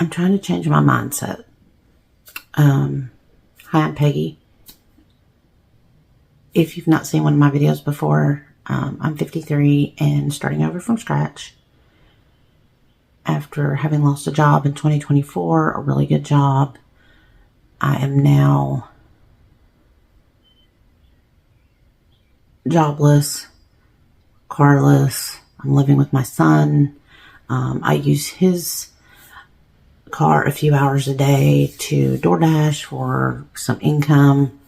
I'm trying to change my mindset. Hi, I'm Peggy. If you've not seen one of my videos before, I'm 53 and starting over from scratch. After having lost a job in 2024, a really good job, I am now jobless, carless. I'm living with my son. I use his car a few hours a day to DoorDash for some income.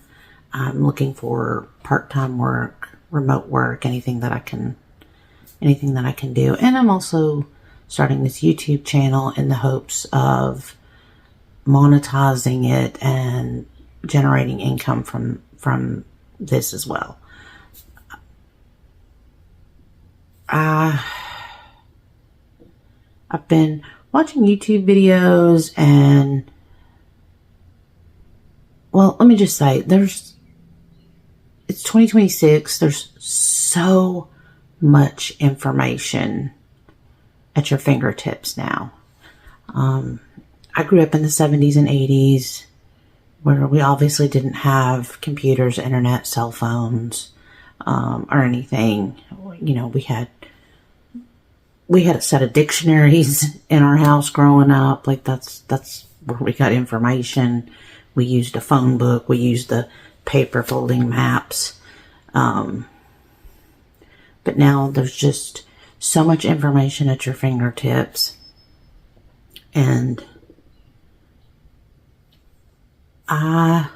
I'm looking for part-time work, remote work, anything that I can do. And I'm also starting this YouTube channel in the hopes of monetizing it and generating income from this as well. I've been watching YouTube videos and, well, let me just say, it's 2026. There's so much information at your fingertips now. I grew up in the 70s and 80s where we obviously didn't have computers, internet, cell phones, or anything. You know, we had a set of dictionaries in our house growing up. Like that's where we got information. We used a phone book. We used the paper folding maps. But now there's just so much information at your fingertips. And I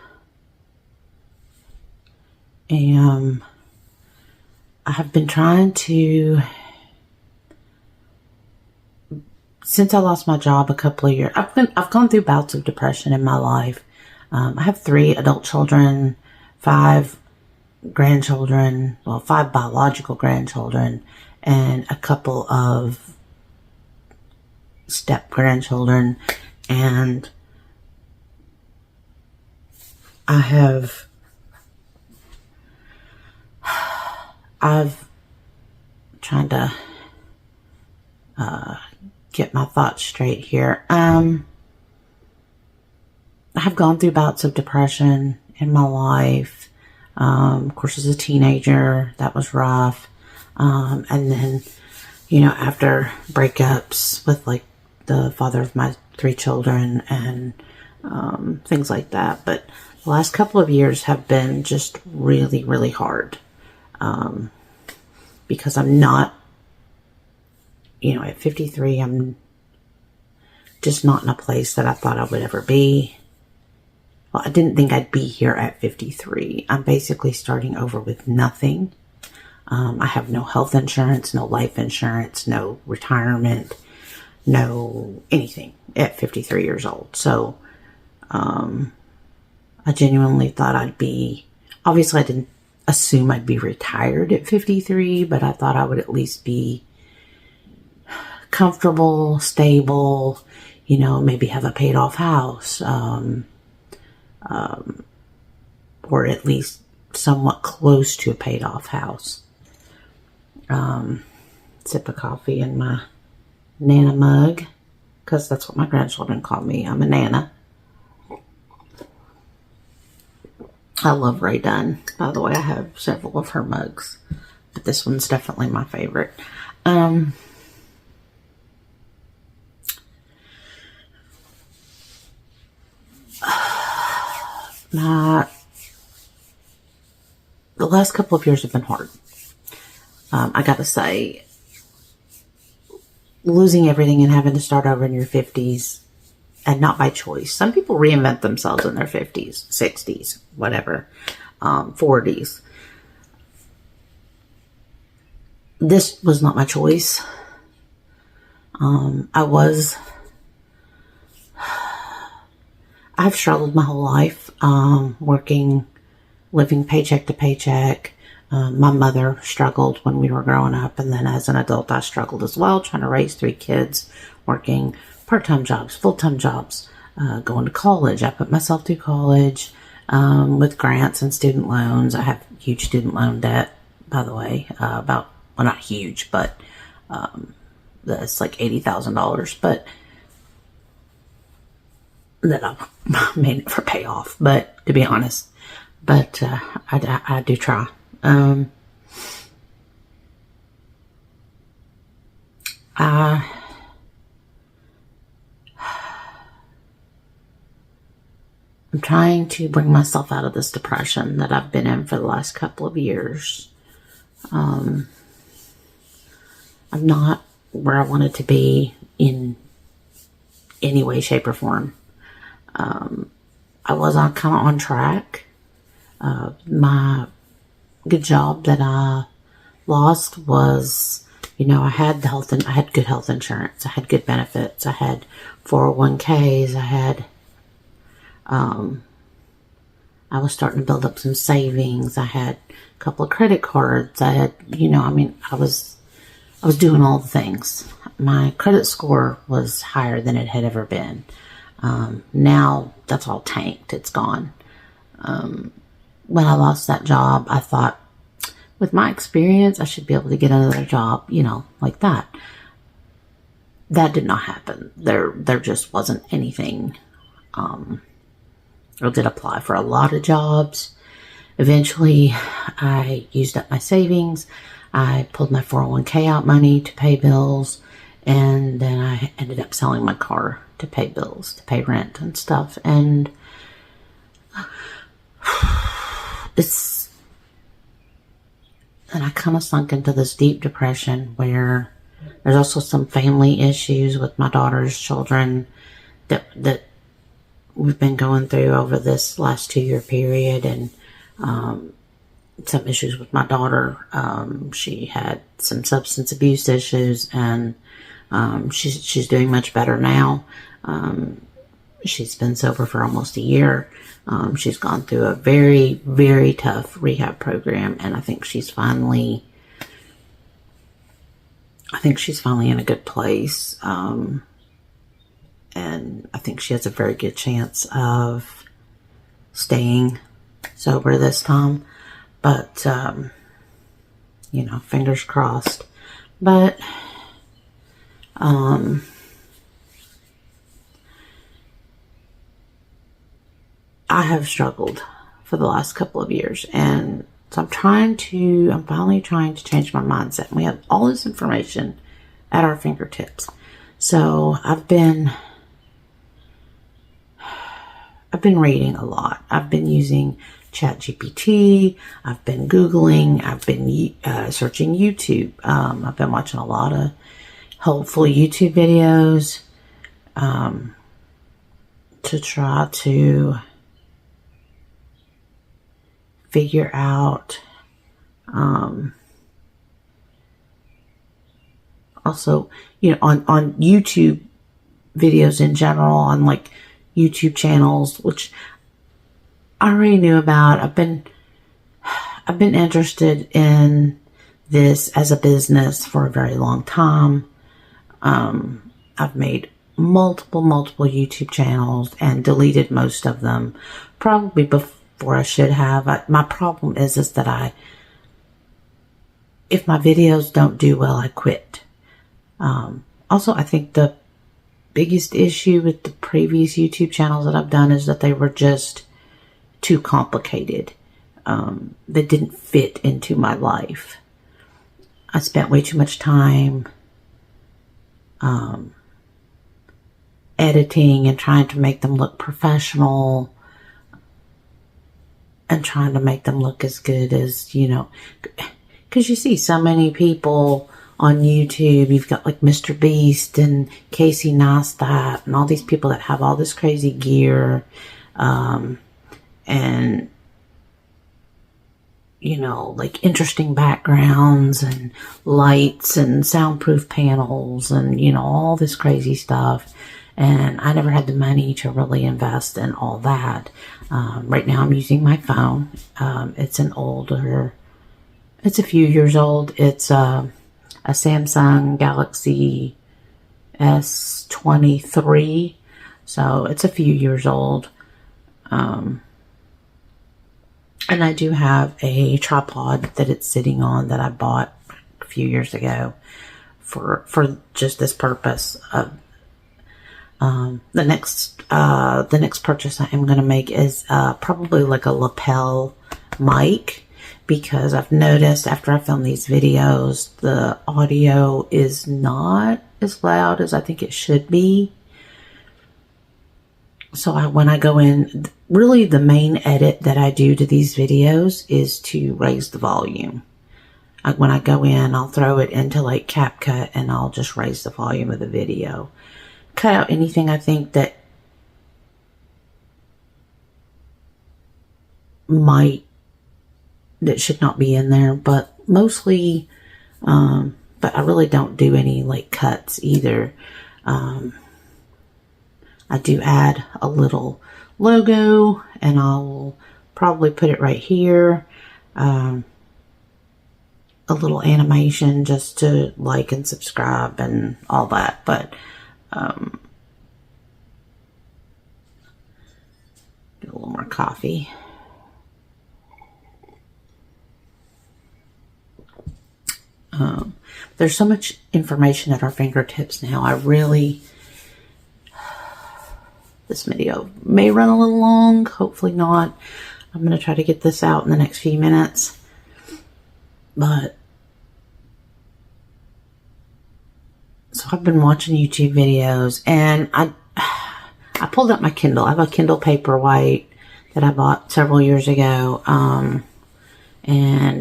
have been trying to, since I lost my job a couple of years, I've gone through bouts of depression in my life. I have 3 adult children, 5 grandchildren, well, 5 biological grandchildren, and a couple of step grandchildren. And I've trying to get my thoughts straight here. I have gone through bouts of depression in my life. Of course, as a teenager, that was rough. And then, you know, after breakups with like the father of my 3 children and things like that. But the last couple of years have been just really, really hard. Because I'm not, you know, at 53, I'm just not in a place that I thought I would ever be. Well, I didn't think I'd be here at 53. I'm basically starting over with nothing. I have no health insurance, no life insurance, no retirement, no anything at 53 years old. So, I genuinely thought I'd be, obviously I didn't assume I'd be retired at 53, but I thought I would at least be comfortable, stable, you know, maybe have a paid off house, or at least somewhat close to a paid off house. Sip of coffee in my Nana mug, because that's what my grandchildren call me. I'm a Nana. I love Rae Dunn. By the way, I have several of her mugs, but this one's definitely my favorite. The last couple of years have been hard. I gotta say, losing everything and having to start over in your 50s, and not by choice. Some people reinvent themselves in their 50s, 60s, whatever, 40s. This was not my choice. I've struggled my whole life, working, living paycheck to paycheck. My mother struggled when we were growing up, and then as an adult, I struggled as well, trying to raise 3 kids, working part-time jobs, full-time jobs, going to college. I put myself through college with grants and student loans. I have huge student loan debt, by the way, well, not huge, but it's like $80,000. But that I may never pay off, but to be honest, but I do try. I'm trying to bring myself out of this depression that I've been in for the last couple of years. I'm not where I wanted to be in any way, shape, or form. I was kind of on track. My good job that I lost was, I had I had good health insurance. I had good benefits. I had 401ks. I was starting to build up some savings. I had a couple of credit cards. I had, I was doing all the things. My credit score was higher than it had ever been. Now that's all tanked. It's gone. When I lost that job, I thought, with my experience, I should be able to get another job, like that. That did not happen. There just wasn't anything. I did apply for a lot of jobs. Eventually, I used up my savings. I pulled my 401k out money to pay bills. And then I ended up selling my car to pay bills, to pay rent and stuff. And and I kind of sunk into this deep depression where there's also some family issues with my daughter's children that we've been going through over this last 2-year period, and some issues with my daughter. She had some substance abuse issues, and she's doing much better now. She's been sober for almost a year. She's gone through a very, very tough rehab program, and I think she's finally in a good place. And I think she has a very good chance of staying sober this time. But, fingers crossed. But, I have struggled for the last couple of years, and so I'm finally trying to change my mindset. We have all this information at our fingertips. So I've been reading a lot. I've been using ChatGPT. I've been Googling. I've been searching YouTube. I've been watching a lot of helpful YouTube videos to try to figure out. Also, on YouTube videos in general, on like YouTube channels, which I already knew about. I've been interested in this as a business for a very long time. I've made multiple YouTube channels and deleted most of them, probably before I should have. My problem is that if my videos don't do well, I quit. Also, I think the biggest issue with the previous YouTube channels that I've done is that they were just too complicated. They didn't fit into my life. I spent way too much time editing and trying to make them look professional and trying to make them look as good as, because you see so many people on YouTube. You've got like Mr. Beast and Casey Neistat and all these people that have all this crazy gear, and like interesting backgrounds and lights and soundproof panels and all this crazy stuff. And I never had the money to really invest in all that. Right now I'm using my phone. It's a few years old. It's a Samsung Galaxy S23. So it's a few years old. And I do have a tripod that it's sitting on that I bought a few years ago for just this purpose. The next purchase I am going to make is probably like a lapel mic, because I've noticed after I film these videos, the audio is not as loud as I think it should be. So when I go in, really the main edit that I do to these videos is to raise the volume. When I go in, I'll throw it into like CapCut and I'll just raise the volume of the video. Cut out anything I think that should not be in there, but mostly, but I really don't do any like cuts either. I do add a little logo, and I'll probably put it right here. A little animation just to like and subscribe and all that, but do a little more coffee. There's so much information at our fingertips now. This video may run a little long, hopefully not. I'm going to try to get this out in the next few minutes. But, so I've been watching YouTube videos, and I pulled up my Kindle. I have a Kindle Paperwhite that I bought several years ago, and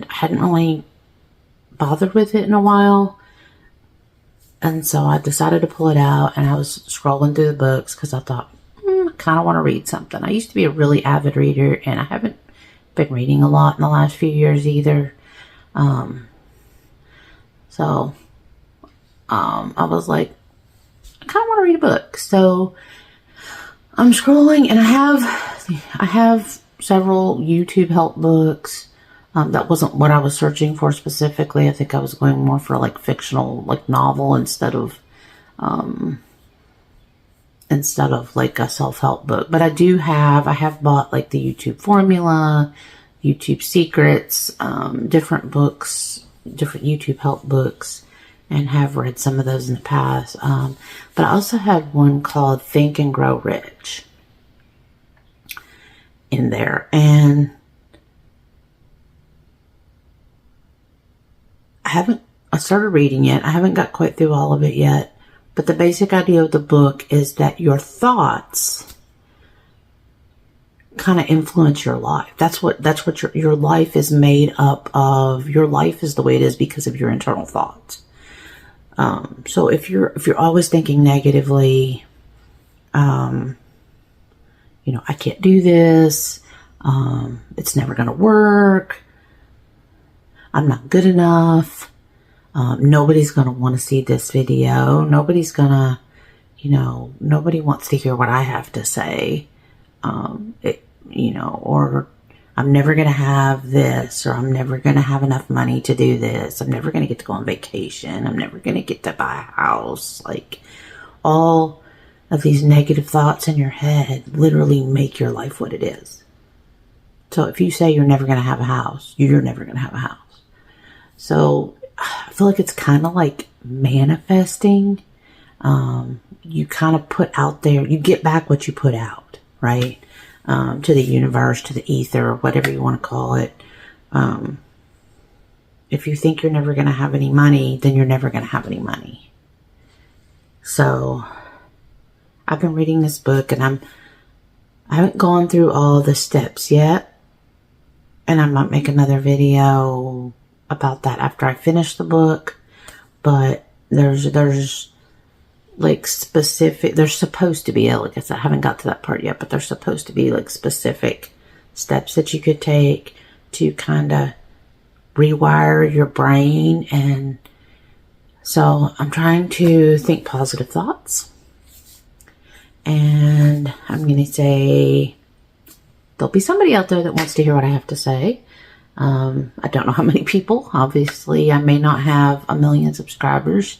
I hadn't really bothered with it in a while, and so I decided to pull it out, and I was scrolling through the books because I thought, I kind of want to read something. I used to be a really avid reader, and I haven't been reading a lot in the last few years either. So I was like, I kind of want to read a book. So I'm scrolling, and I have several YouTube help books. That wasn't what I was searching for specifically. I think I was going more for like fictional, like novel instead of like a self-help book. But I have bought like the YouTube Formula, YouTube Secrets, different books, different YouTube help books, and have read some of those in the past. But I also had one called Think and Grow Rich in there, and I started reading it. I haven't got quite through all of it yet, but the basic idea of the book is that your thoughts kind of influence your life. That's what your life is made up of. Your life is the way it is because of your internal thoughts. So if you're always thinking negatively, I can't do this. It's never going to work. I'm not good enough. Nobody's going to want to see this video. Nobody's going to, nobody wants to hear what I have to say. Or I'm never going to have this, or I'm never going to have enough money to do this. I'm never going to get to go on vacation. I'm never going to get to buy a house. Like, all of these negative thoughts in your head literally make your life what it is. So if you say you're never going to have a house, you're never going to have a house. So I feel like it's kind of like manifesting. You kind of put out there, you get back what you put out, right? To the universe, to the ether, whatever you want to call it. If you think you're never going to have any money, then you're never going to have any money. So I've been reading this book, and I haven't gone through all the steps yet. And I might make another video about that after I finish the book. But there's like specific, there's supposed to be, like I said, I haven't got to that part yet, but there's supposed to be like specific steps that you could take to kind of rewire your brain. And so I'm trying to think positive thoughts. And I'm going to say, there'll be somebody out there that wants to hear what I have to say. I don't know how many people. Obviously, I may not have 1 million subscribers,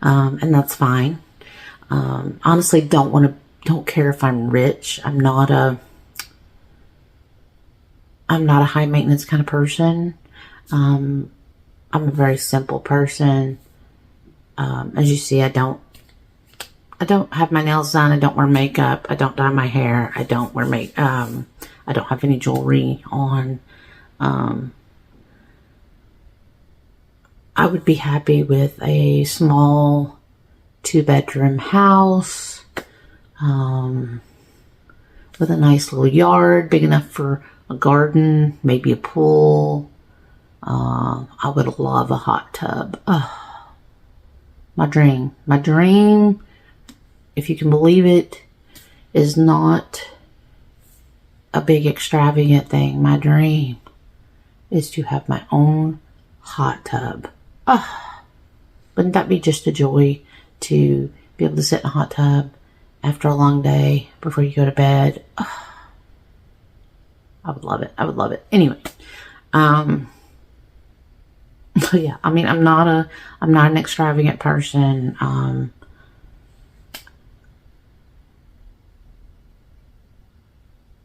and that's fine. Honestly, don't care if I'm rich. I'm not a high maintenance kind of person. I'm a very simple person. As you see, I don't I don't have my nails done. I don't wear makeup. I don't dye my hair. I don't wear I don't have any jewelry on. I would be happy with a small 2-bedroom house, with a nice little yard, big enough for a garden, maybe a pool. I would love a hot tub. Oh, my dream. My dream, if you can believe it, is not a big extravagant thing. My dream is to have my own hot tub. Oh, wouldn't that be just a joy to be able to sit in a hot tub after a long day before you go to bed? Oh, I would love it. I would love it. Anyway, yeah, I mean, I'm not an extravagant person.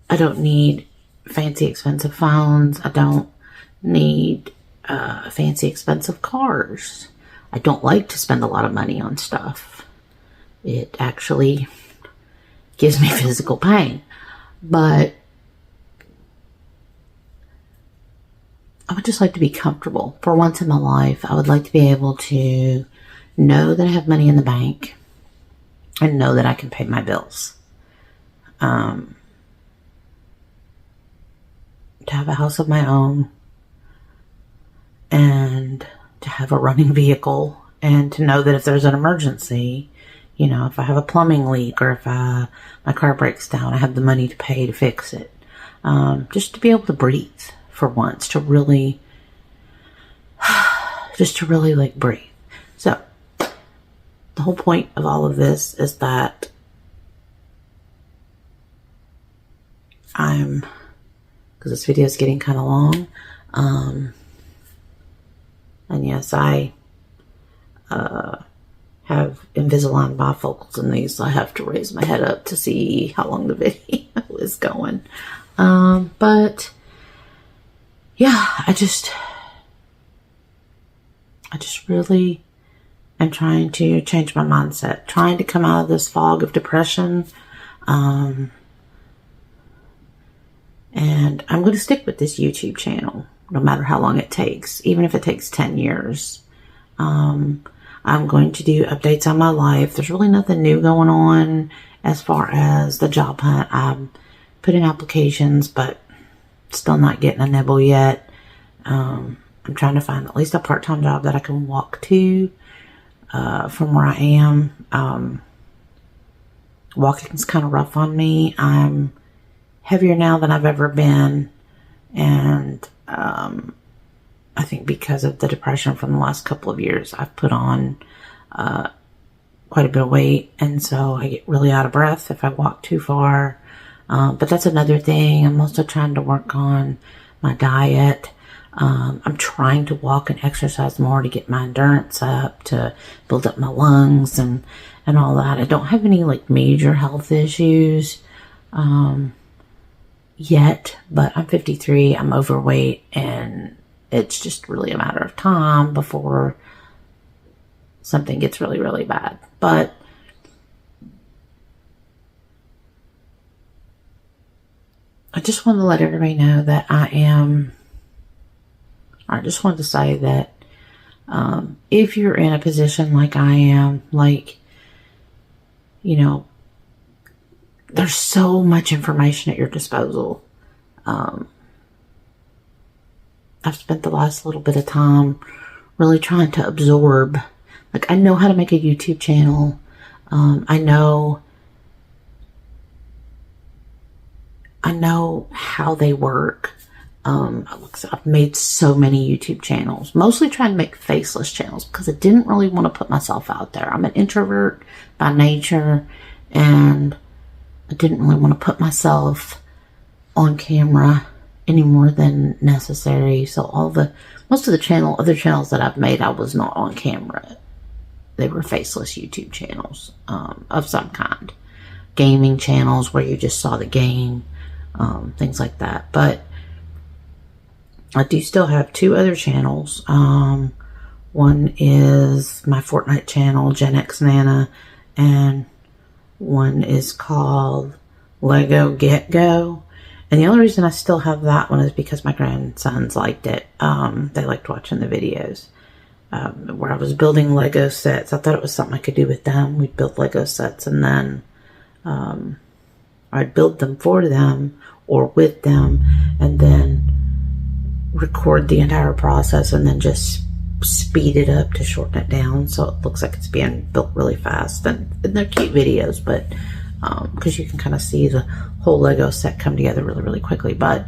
I don't need fancy expensive phones. I don't need fancy expensive cars. I don't like to spend a lot of money on stuff. It actually gives me physical pain. But I would just like to be comfortable. For once in my life, I would like to be able to know that I have money in the bank and know that I can pay my bills. To have a house of my own and to have a running vehicle and to know that if there's an emergency, you know, if I have a plumbing leak or if my car breaks down, I have the money to pay to fix it. Just to be able to breathe for once, to really, just to really like breathe. So the whole point of all of this is that because this video is getting kind of long, and yes, I have Invisalign bifocals in these, so I have to raise my head up to see how long the video is going. But yeah, I just really am trying to change my mindset, trying to come out of this fog of depression. And I'm going to stick with this YouTube channel, no matter how long it takes, even if it takes 10 years. I'm going to do updates on my life. There's really nothing new going on as far as the job hunt. I'm putting applications, but still not getting a nibble yet. I'm trying to find at least a part-time job that I can walk to from where I am. Walking's kind of rough on me. I'm heavier now than I've ever been, and I think because of the depression from the last couple of years, I've put on quite a bit of weight, and so I get really out of breath if I walk too far. But that's another thing. I'm also trying to work on my diet. I'm trying to walk and exercise more to get my endurance up, to build up my lungs and all that. I don't have any like major health issues yet, but I'm 53, I'm overweight, and it's just really a matter of time before something gets really, really bad. But I just want to let everybody know that I just wanted to say that if you're in a position like I am, like, you know, there's so much information at your disposal. I've spent the last little bit of time really trying to absorb. Like, I know how to make a YouTube channel. I know how they work. I've made so many YouTube channels, mostly trying to make faceless channels because I didn't really want to put myself out there. I'm an introvert by nature, and I didn't really want to put myself on camera any more than necessary. So most of the other channels that I've made, I was not on camera. They were faceless YouTube channels of some kind. Gaming channels where you just saw the game, things like that. But I do still have 2 other channels. One is my Fortnite channel, Gen X Nana, and one is called Lego Get Go. And the only reason I still have that one is because my grandsons liked it. They liked watching the videos. Where I was building Lego sets. I thought it was something I could do with them. We'd build Lego sets and then I'd build them for them or with them and then record the entire process and then just speed it up to shorten it down so it looks like it's being built really fast. And they're cute videos, but because you can kind of see the whole Lego set come together really, really quickly. But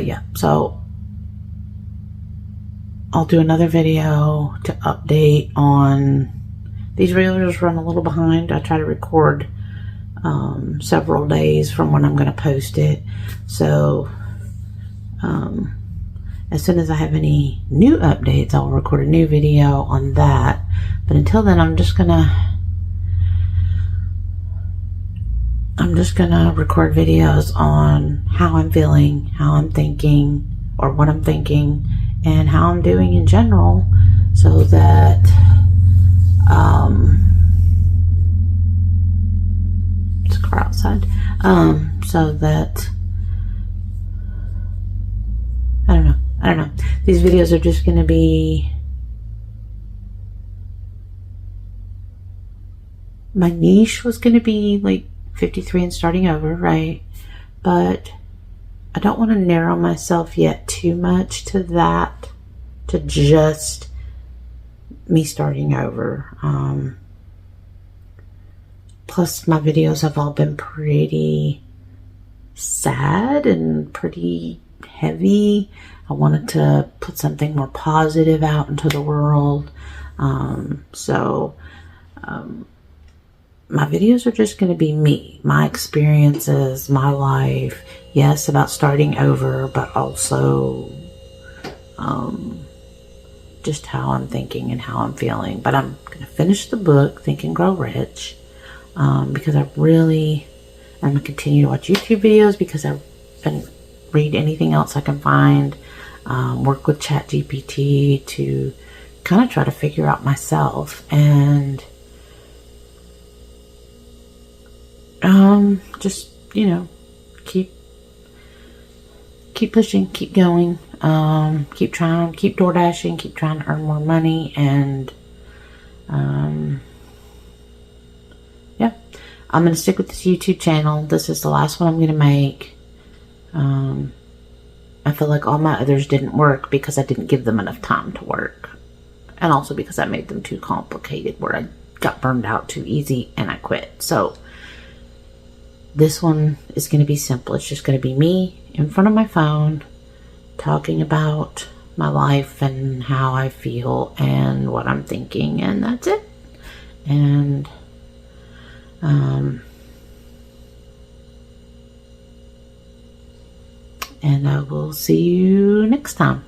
yeah, so I'll do another video to update on these videos. Run a little behind. I try to record several days from when I'm going to post it. So as soon as I have any new updates, I'll record a new video on that. But until then, I'm just gonna record videos on how I'm feeling, how I'm thinking, or what I'm thinking, and how I'm doing in general, so that it's a car outside. So that I don't know. These videos are just going to be my niche was going to be like 53 and starting over, right? But I don't want to narrow myself yet too much to that, to just me starting over. Plus my videos have all been pretty sad and pretty heavy. I wanted to put something more positive out into the world. My videos are just going to be me, my experiences, my life. Yes, about starting over, but also just how I'm thinking and how I'm feeling. But I'm going to finish the book, Think and Grow Rich, because I'm going to continue to watch YouTube videos because I've been read anything else I can find, work with ChatGPT to kind of try to figure out myself, and just, keep pushing, keep going, keep trying, keep door dashing, keep trying to earn more money, and yeah, I'm going to stick with this YouTube channel. This is the last one I'm going to make. I feel like all my others didn't work because I didn't give them enough time to work. And also because I made them too complicated where I got burned out too easy and I quit. So this one is going to be simple. It's just going to be me in front of my phone talking about my life and how I feel and what I'm thinking, and that's it. And I will see you next time.